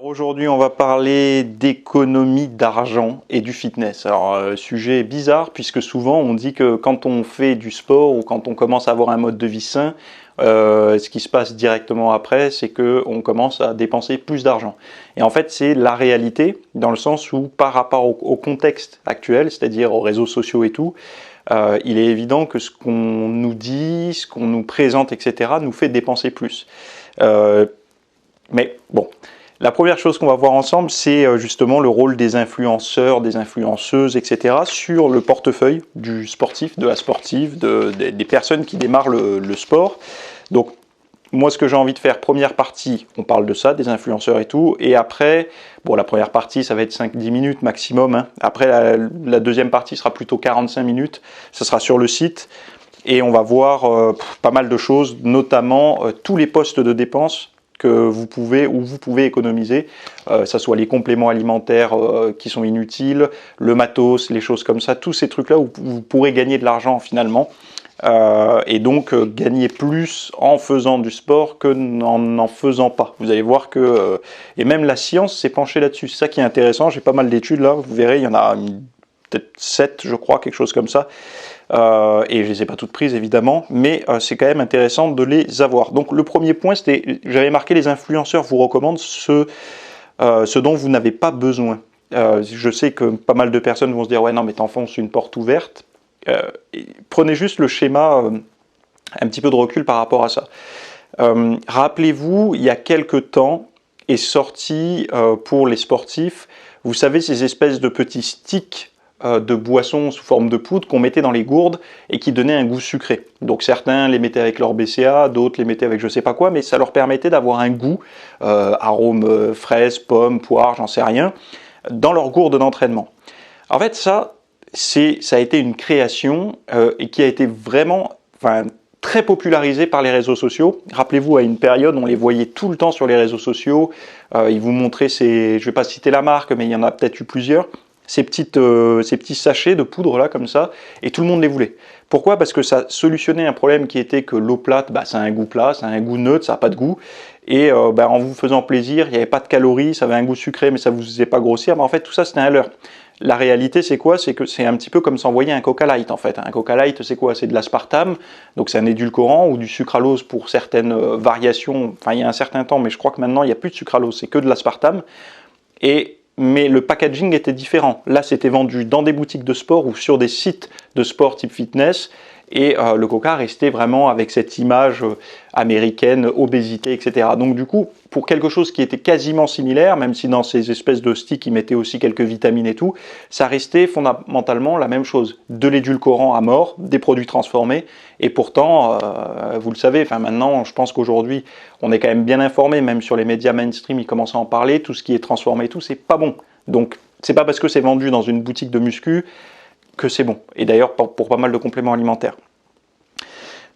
Alors aujourd'hui, on va parler d'économie d'argent et du fitness. Alors, sujet bizarre puisque souvent on dit que quand on fait du sport ou quand on commence à avoir un mode de vie sain, ce qui se passe directement après, c'est que on commence à dépenser plus d'argent. Et en fait, c'est la réalité dans le sens où par rapport au contexte actuel, c'est-à-dire aux réseaux sociaux et tout, il est évident que ce qu'on nous dit, ce qu'on nous présente, etc., nous fait dépenser plus. Mais bon. La première chose qu'on va voir ensemble, c'est justement le rôle des influenceurs, des influenceuses, etc. sur le portefeuille du sportif, de la sportive, des personnes qui démarrent le sport. Donc, moi, ce que j'ai envie de faire, première partie, on parle de ça, des influenceurs et tout. Et après, bon, la première partie, ça va être 5-10 minutes maximum. Hein. Après, la deuxième partie sera plutôt 45 minutes. Ça sera sur le site. Et on va voir pas mal de choses, notamment tous les postes de dépenses que vous pouvez économiser, ça soit les compléments alimentaires qui sont inutiles, le matos, les choses comme ça, tous ces trucs-là où vous pourrez gagner de l'argent finalement, et donc gagner plus en faisant du sport que n'en faisant pas. Vous allez voir que, et même la science s'est penchée là-dessus, c'est ça qui est intéressant, j'ai pas mal d'études là, vous verrez, il y en a peut-être 7 je crois, quelque chose comme ça, et je ne les ai pas toutes prises évidemment, mais c'est quand même intéressant de les avoir. Donc le premier point, c'était, j'avais marqué les influenceurs vous recommandent ce dont vous n'avez pas besoin. Je sais que pas mal de personnes vont se dire ouais non mais t'enfonces une porte ouverte. Prenez juste le schéma, un petit peu de recul par rapport à ça. Rappelez-vous, il y a quelques temps est sorti pour les sportifs, vous savez ces espèces de petits sticks de boissons sous forme de poudre qu'on mettait dans les gourdes et qui donnaient un goût sucré. Donc certains les mettaient avec leur BCA, d'autres les mettaient avec je sais pas quoi, mais ça leur permettait d'avoir un goût, arôme fraise, pomme, poire, j'en sais rien, dans leur gourde d'entraînement. En fait ça a été une création et qui a été vraiment très popularisée par les réseaux sociaux. Rappelez-vous, à une période, on les voyait tout le temps sur les réseaux sociaux, ils vous montraient je vais pas citer la marque, mais il y en a peut-être eu plusieurs, ces petits sachets de poudre là comme ça, et tout le monde les voulait. Pourquoi? Parce que ça solutionnait un problème qui était que l'eau plate, ça a un goût plat, ça a un goût neutre, ça n'a pas de goût, et en vous faisant plaisir, il n'y avait pas de calories, ça avait un goût sucré, mais ça ne vous faisait pas grossir, mais en fait tout ça c'était un leurre. La réalité c'est quoi? C'est que c'est un petit peu comme s'envoyer un Coca Light en fait. Un Coca Light c'est quoi? C'est de l'aspartame, donc c'est un édulcorant, ou du sucralose pour certaines variations, enfin il y a un certain temps, mais je crois que maintenant il n'y a plus de sucralose, c'est que de l'aspartame, mais le packaging était différent. Là, c'était vendu dans des boutiques de sport ou sur des sites de sport type fitness, et le Coca restait vraiment avec cette image américaine, obésité, etc. Donc du coup, pour quelque chose qui était quasiment similaire, même si dans ces espèces de sticks, ils mettaient aussi quelques vitamines et tout, ça restait fondamentalement la même chose. De l'édulcorant à mort, des produits transformés, et pourtant, vous le savez, maintenant, je pense qu'aujourd'hui, on est quand même bien informé, même sur les médias mainstream, ils commencent à en parler, tout ce qui est transformé et tout, c'est pas bon. Donc, c'est pas parce que c'est vendu dans une boutique de muscu que c'est bon. Et d'ailleurs, pour pas mal de compléments alimentaires.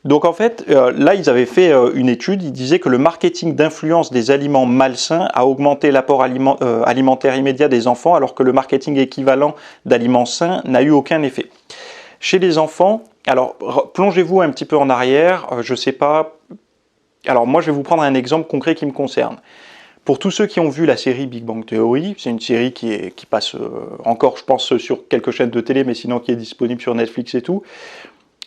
Donc en fait, là, ils avaient fait une étude, ils disaient que le marketing d'influence des aliments malsains a augmenté l'apport alimentaire immédiat des enfants, alors que le marketing équivalent d'aliments sains n'a eu aucun effet. Chez les enfants, alors plongez-vous un petit peu en arrière, je sais pas. Alors moi, je vais vous prendre un exemple concret qui me concerne. Pour tous ceux qui ont vu la série Big Bang Theory, c'est une série qui passe encore, je pense, sur quelques chaînes de télé, mais sinon qui est disponible sur Netflix et tout.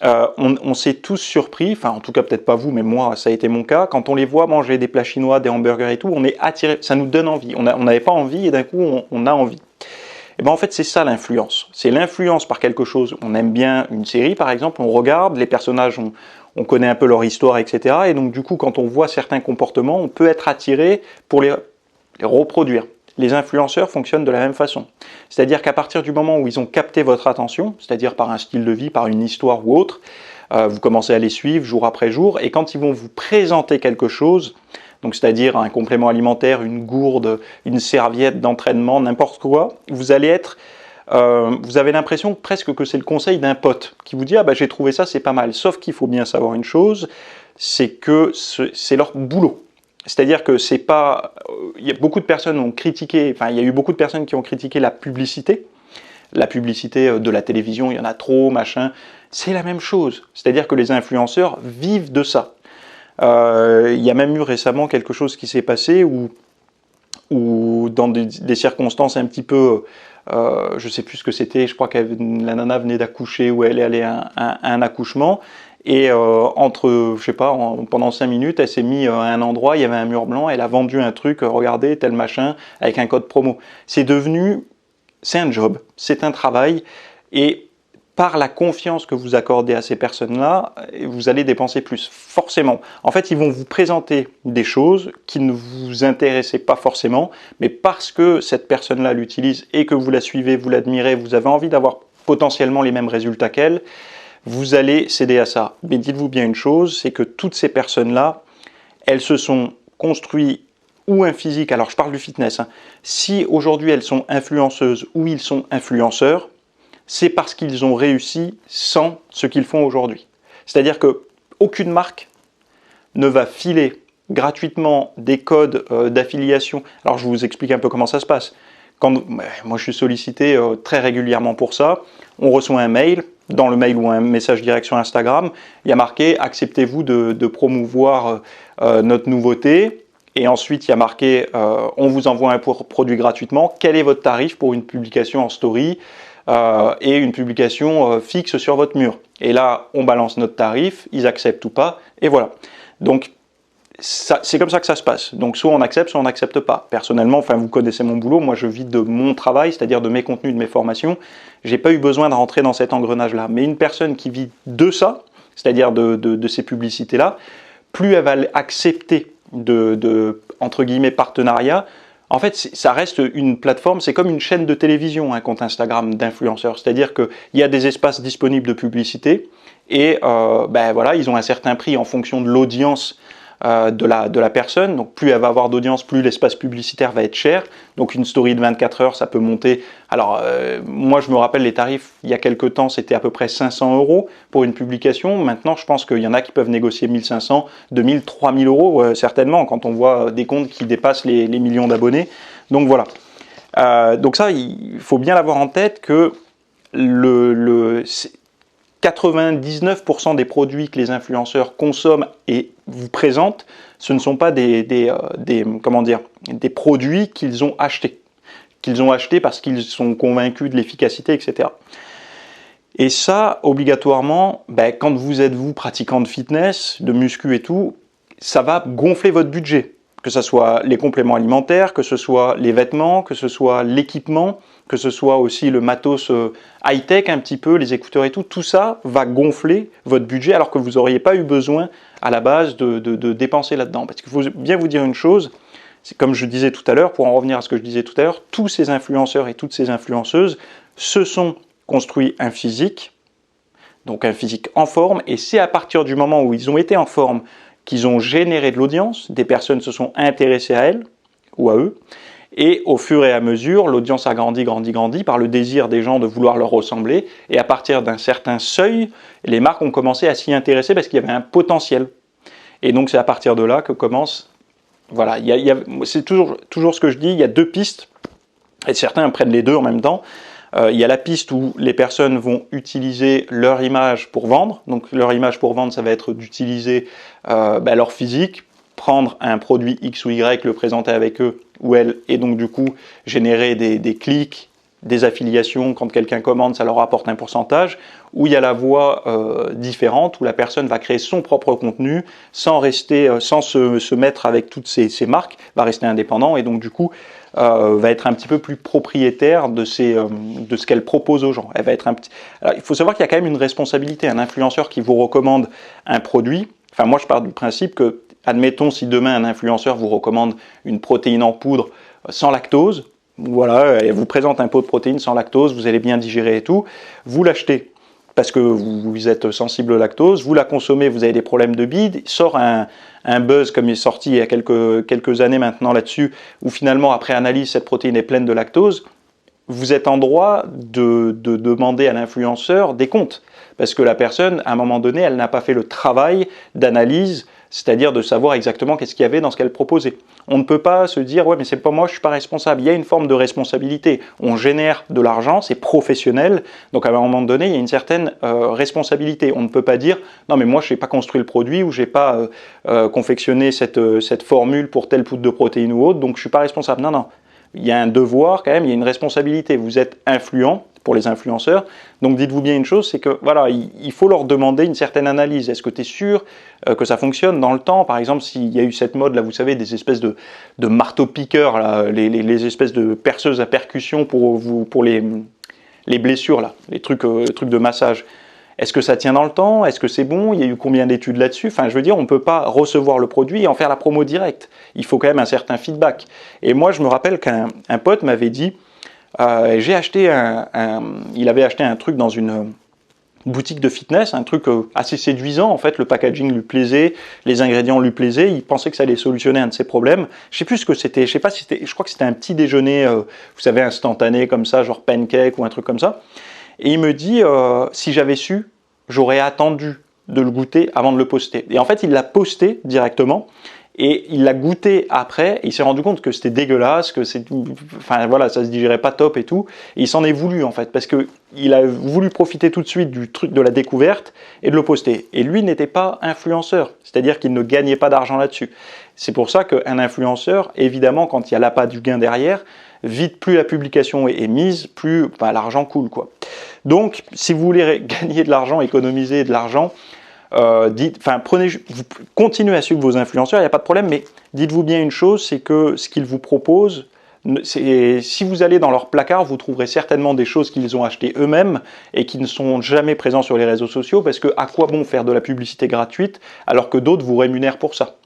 On s'est tous surpris, enfin en tout cas peut-être pas vous, mais moi ça a été mon cas, quand on les voit manger des plats chinois, des hamburgers et tout, on est attiré, ça nous donne envie. On n'avait pas envie et d'un coup on a envie. Et bien en fait c'est ça l'influence. C'est l'influence par quelque chose. On aime bien une série par exemple, on regarde, les personnages, on connaît un peu leur histoire, etc. Et donc du coup quand on voit certains comportements, on peut être attiré pour les reproduire. Les influenceurs fonctionnent de la même façon. C'est-à-dire qu'à partir du moment où ils ont capté votre attention, c'est-à-dire par un style de vie, par une histoire ou autre, vous commencez à les suivre jour après jour, et quand ils vont vous présenter quelque chose, donc c'est-à-dire un complément alimentaire, une gourde, une serviette d'entraînement, n'importe quoi, vous allez être, vous avez l'impression presque que c'est le conseil d'un pote qui vous dit « Ah j'ai trouvé ça, c'est pas mal ». Sauf qu'il faut bien savoir une chose, c'est que c'est leur boulot. C'est-à-dire que c'est pas... Il y a beaucoup de personnes ont critiqué, il y a eu beaucoup de personnes qui ont critiqué la publicité de la télévision, il y en a trop, machin. C'est la même chose. C'est-à-dire que les influenceurs vivent de ça. Il y a même eu récemment quelque chose qui s'est passé où dans des circonstances un petit peu, je sais plus ce que c'était, je crois que la nana venait d'accoucher ou elle est allée à un accouchement. Et je sais pas, pendant 5 minutes, elle s'est mise à un endroit, il y avait un mur blanc, elle a vendu un truc, regardez, tel machin, avec un code promo. C'est un job, c'est un travail, et par la confiance que vous accordez à ces personnes-là, vous allez dépenser plus, forcément. En fait, ils vont vous présenter des choses qui ne vous intéressaient pas forcément, mais parce que cette personne-là l'utilise et que vous la suivez, vous l'admirez, vous avez envie d'avoir potentiellement les mêmes résultats qu'elle, vous allez céder à ça. Mais dites-vous bien une chose, c'est que toutes ces personnes-là, elles se sont construites ou un physique, alors je parle du fitness, si aujourd'hui elles sont influenceuses ou ils sont influenceurs, c'est parce qu'ils ont réussi sans ce qu'ils font aujourd'hui. C'est-à-dire qu'aucune marque ne va filer gratuitement des codes d'affiliation. Alors je vous explique un peu comment ça se passe. Moi je suis sollicité très régulièrement pour ça, on reçoit un mail, dans le mail ou un message direct sur Instagram, il y a marqué « Acceptez-vous de promouvoir notre nouveauté ?» Et ensuite, il y a marqué « On vous envoie un produit gratuitement. Quel est votre tarif pour une publication en story et une publication fixe sur votre mur ?» Et là, on balance notre tarif, ils acceptent ou pas, et voilà. Donc, c'est comme ça que ça se passe. Donc, soit on accepte, soit on n'accepte pas. Personnellement, enfin, vous connaissez mon boulot, moi je vis de mon travail, c'est-à-dire de mes contenus, de mes formations. J'ai pas eu besoin de rentrer dans cet engrenage-là. Mais une personne qui vit de ça, c'est-à-dire de ces publicités-là, plus elle va accepter entre guillemets, partenariat, en fait, ça reste une plateforme, c'est comme une chaîne de télévision, un compte Instagram d'influenceurs. C'est-à-dire qu'il y a des espaces disponibles de publicité et voilà, ils ont un certain prix en fonction de l'audience de la personne. Donc plus elle va avoir d'audience, plus l'espace publicitaire va être cher. Donc une story de 24 heures, ça peut monter. Alors moi je me rappelle les tarifs, il y a quelques temps c'était à peu près 500 € pour une publication. Maintenant je pense qu'il y en a qui peuvent négocier 1500, 2000, 3000 € certainement quand on voit des comptes qui dépassent les millions d'abonnés. Donc voilà. Donc ça, il faut bien l'avoir en tête que 99% des produits que les influenceurs consomment et vous présentent, ce ne sont pas des produits qu'ils ont achetés. Qu'ils ont achetés parce qu'ils sont convaincus de l'efficacité, etc. Et ça, obligatoirement, quand vous êtes pratiquant de fitness, de muscu et tout, ça va gonfler votre budget. Que ce soit les compléments alimentaires, que ce soit les vêtements, que ce soit l'équipement, que ce soit aussi le matos high-tech un petit peu, les écouteurs et tout ça va gonfler votre budget alors que vous n'auriez pas eu besoin à la base de dépenser là-dedans. Parce qu'il faut bien vous dire une chose, c'est comme je disais tout à l'heure, pour en revenir à ce que je disais tout à l'heure, tous ces influenceurs et toutes ces influenceuses se sont construits un physique, donc un physique en forme, et c'est à partir du moment où ils ont été en forme qu'ils ont généré de l'audience, des personnes se sont intéressées à elles ou à eux, et au fur et à mesure, l'audience a grandi par le désir des gens de vouloir leur ressembler, et à partir d'un certain seuil, les marques ont commencé à s'y intéresser parce qu'il y avait un potentiel. Et donc c'est à partir de là que commence, voilà, c'est toujours ce que je dis, il y a deux pistes, et certains prennent les deux en même temps. Il y a la piste où les personnes vont utiliser leur image pour vendre. Donc leur image pour vendre, ça va être d'utiliser leur physique, prendre un produit X ou Y, le présenter avec eux ou elles, et donc du coup générer des clics, des affiliations. Quand quelqu'un commande, ça leur apporte un pourcentage. Ou il y a la voie différente, où la personne va créer son propre contenu sans se mettre avec toutes ces marques, va rester indépendant et donc du coup va être un petit peu plus propriétaire de ce qu'elle propose aux gens. Alors, il faut savoir qu'il y a quand même une responsabilité. Un influenceur qui vous recommande un produit, enfin moi je pars du principe que, admettons si demain un influenceur vous recommande une protéine en poudre sans lactose, voilà, elle vous présente un pot de protéines sans lactose, vous allez bien digérer et tout, vous l'achetez parce que vous êtes sensible au lactose, vous la consommez, vous avez des problèmes de bide, sort un buzz comme il est sorti il y a quelques années maintenant là-dessus, où finalement après analyse cette protéine est pleine de lactose, vous êtes en droit de demander à l'influenceur des comptes, parce que la personne, à un moment donné, elle n'a pas fait le travail d'analyse, c'est-à-dire de savoir exactement qu'est-ce qu'il y avait dans ce qu'elle proposait. On ne peut pas se dire « ouais mais c'est pas moi, je suis pas responsable ». Il y a une forme de responsabilité. On génère de l'argent, c'est professionnel, donc à un moment donné, il y a une certaine responsabilité. On ne peut pas dire « non mais moi je n'ai pas construit le produit ou je n'ai pas confectionné cette formule pour telle poudre de protéines ou autre, donc je ne suis pas responsable ». Non, non. Il y a un devoir quand même, il y a une responsabilité. Vous êtes influent pour les influenceurs, donc dites-vous bien une chose, c'est que voilà, il faut leur demander une certaine analyse. Est-ce que tu es sûr que ça fonctionne dans le temps? Par exemple, s'il y a eu cette mode, là, vous savez, des espèces de marteaux-piqueurs, là, les espèces de perceuses à percussion pour les blessures, là, les trucs de massage. Est-ce que ça tient dans le temps? Est-ce que c'est bon? Il y a eu combien d'études là-dessus? Enfin, je veux dire, on ne peut pas recevoir le produit et en faire la promo directe. Il faut quand même un certain feedback. Et moi, je me rappelle qu'un pote m'avait dit, j'ai acheté il avait acheté un truc dans une boutique de fitness, un truc assez séduisant. En fait, le packaging lui plaisait, les ingrédients lui plaisaient. Il pensait que ça allait solutionner un de ses problèmes. Je sais plus ce que c'était. Je sais pas si c'était. Je crois que c'était un petit déjeuner, vous savez, instantané comme ça, genre pancake ou un truc comme ça. Et il me dit, si j'avais su, j'aurais attendu de le goûter avant de le poster. Et en fait, il l'a posté directement et il l'a goûté après. Et il s'est rendu compte que c'était dégueulasse, que enfin voilà, ça se digérait pas top et tout. Et il s'en est voulu en fait, parce que il a voulu profiter tout de suite du truc de la découverte et de le poster. Et lui n'était pas influenceur, c'est-à-dire qu'il ne gagnait pas d'argent là-dessus. C'est pour ça qu'un influenceur, évidemment, quand il y a l'appât du gain derrière, vite, plus la publication est mise, plus l'argent coule, quoi. Donc, si vous voulez gagner de l'argent, économiser de l'argent, continuez à suivre vos influenceurs, il n'y a pas de problème, mais dites-vous bien une chose, c'est que ce qu'ils vous proposent, si vous allez dans leur placard, vous trouverez certainement des choses qu'ils ont achetées eux-mêmes et qui ne sont jamais présents sur les réseaux sociaux, parce que à quoi bon faire de la publicité gratuite alors que d'autres vous rémunèrent pour ça?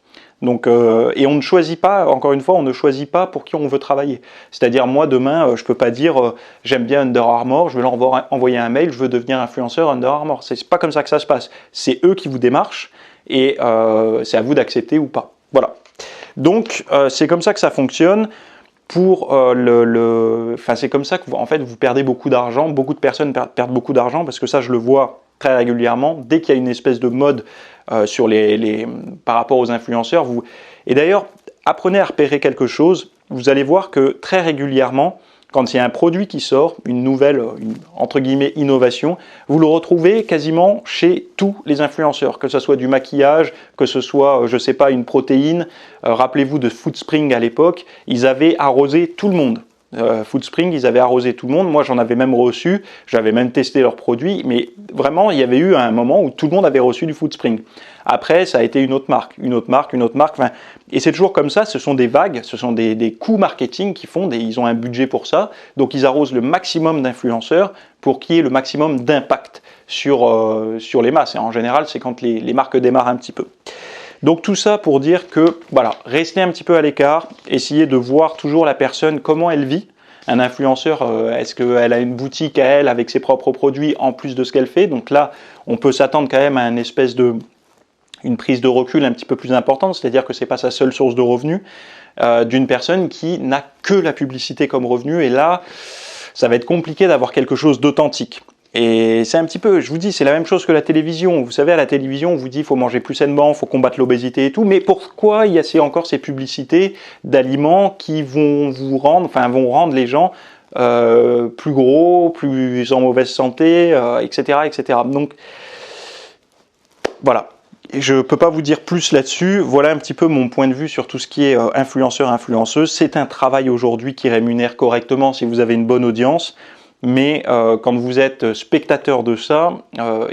Donc, et on ne choisit pas, encore une fois, on ne choisit pas pour qui on veut travailler. C'est-à-dire, moi, demain, je peux pas dire j'aime bien Under Armour, je vais leur envoyer un mail, je veux devenir influenceur Under Armour. C'est pas comme ça que ça se passe. C'est eux qui vous démarchent et c'est à vous d'accepter ou pas. Voilà. Donc, c'est comme ça que ça fonctionne. C'est comme ça que en fait, vous perdez beaucoup d'argent. Beaucoup de personnes perdent beaucoup d'argent parce que ça, je le vois très régulièrement. Dès qu'il y a une espèce de mode par rapport aux influenceurs, et d'ailleurs, apprenez à repérer quelque chose. Vous allez voir que très régulièrement, quand il y a un produit qui sort, une nouvelle, entre guillemets, innovation, vous le retrouvez quasiment chez tous les influenceurs, que ce soit du maquillage, que ce soit, je sais pas, une protéine. Rappelez-vous de Foodspring à l'époque, ils avaient arrosé tout le monde. Foodspring, ils avaient arrosé tout le monde. Moi, j'en avais même reçu. J'avais même testé leurs produits. Mais vraiment, il y avait eu un moment où tout le monde avait reçu du Foodspring. Après, ça a été une autre marque, une autre marque, une autre marque. Enfin, et c'est toujours comme ça. Ce sont des vagues, ce sont des coûts marketing qui font. Ils ont un budget pour ça. Donc, ils arrosent le maximum d'influenceurs pour qu'il y ait le maximum d'impact sur les masses. Et en général, c'est quand les marques démarrent un petit peu. Donc tout ça pour dire que, voilà, restez un petit peu à l'écart, essayez de voir toujours la personne, comment elle vit. Un influenceur, est-ce qu'elle a une boutique à elle avec ses propres produits en plus de ce qu'elle fait? Donc là, on peut s'attendre quand même à une prise de recul un petit peu plus importante, c'est-à-dire que ce n'est pas sa seule source de revenus, d'une personne qui n'a que la publicité comme revenu, et là, ça va être compliqué d'avoir quelque chose d'authentique. Et c'est un petit peu, je vous dis, c'est la même chose que la télévision. Vous savez, à la télévision, on vous dit qu'il faut manger plus sainement, il faut combattre l'obésité et tout. Mais pourquoi il y a encore ces publicités d'aliments qui vont vont rendre les gens plus gros, plus en mauvaise santé, etc., etc. Donc, voilà. Je ne peux pas vous dire plus là-dessus. Voilà un petit peu mon point de vue sur tout ce qui est influenceur, influenceuse. C'est un travail aujourd'hui qui rémunère correctement si vous avez une bonne audience. Mais quand vous êtes spectateur de ça,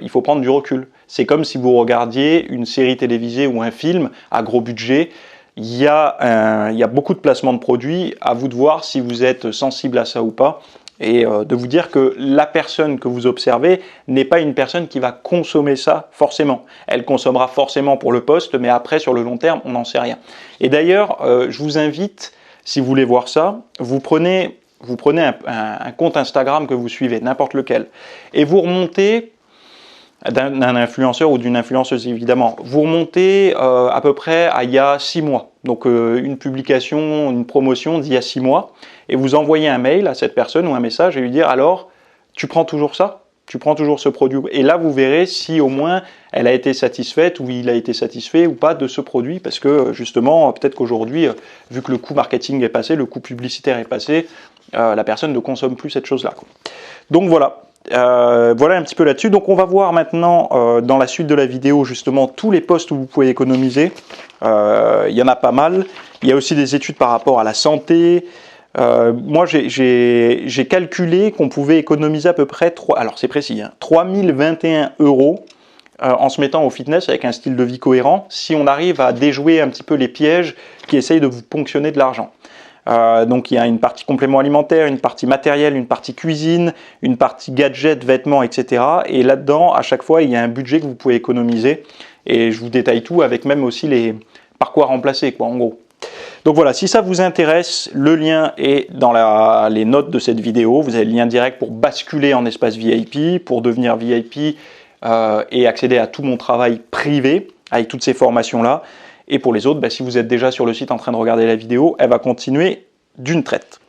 il faut prendre du recul. C'est comme si vous regardiez une série télévisée ou un film à gros budget. Il y a beaucoup de placements de produits. À vous de voir si vous êtes sensible à ça ou pas. Et de vous dire que la personne que vous observez n'est pas une personne qui va consommer ça forcément. Elle consommera forcément pour le poste, mais après, sur le long terme, on n'en sait rien. Et d'ailleurs, je vous invite, si vous voulez voir ça, vous prenez un compte Instagram que vous suivez, n'importe lequel, et vous remontez, d'un influenceur ou d'une influenceuse évidemment, vous remontez à peu près à il y a 6 mois, donc une publication, une promotion d'il y a 6 mois, et vous envoyez un mail à cette personne ou un message et lui dire alors, tu prends toujours ça ? Tu prends toujours ce produit? Et là, vous verrez si au moins elle a été satisfaite ou il a été satisfait ou pas de ce produit, parce que justement, peut-être qu'aujourd'hui, vu que le coût marketing est passé, le coût publicitaire est passé, la personne ne consomme plus cette chose-là. Donc voilà, voilà un petit peu là-dessus. Donc on va voir maintenant dans la suite de la vidéo justement tous les postes où vous pouvez économiser. Il y en a pas mal. Il y a aussi des études par rapport à la santé, Moi, j'ai calculé qu'on pouvait économiser à peu près, alors c'est précis, hein, 3021 € en se mettant au fitness avec un style de vie cohérent, si on arrive à déjouer un petit peu les pièges qui essayent de vous ponctionner de l'argent. Donc il y a une partie complément alimentaire, une partie matériel, une partie cuisine, une partie gadget, vêtements, etc. Et là-dedans, à chaque fois, il y a un budget que vous pouvez économiser. Et je vous détaille tout avec même aussi par quoi remplacer, quoi, en gros. Donc voilà, si ça vous intéresse, le lien est dans les notes de cette vidéo. Vous avez le lien direct pour basculer en espace VIP, pour devenir VIP et accéder à tout mon travail privé avec toutes ces formations-là. Et pour les autres, si vous êtes déjà sur le site en train de regarder la vidéo, elle va continuer d'une traite.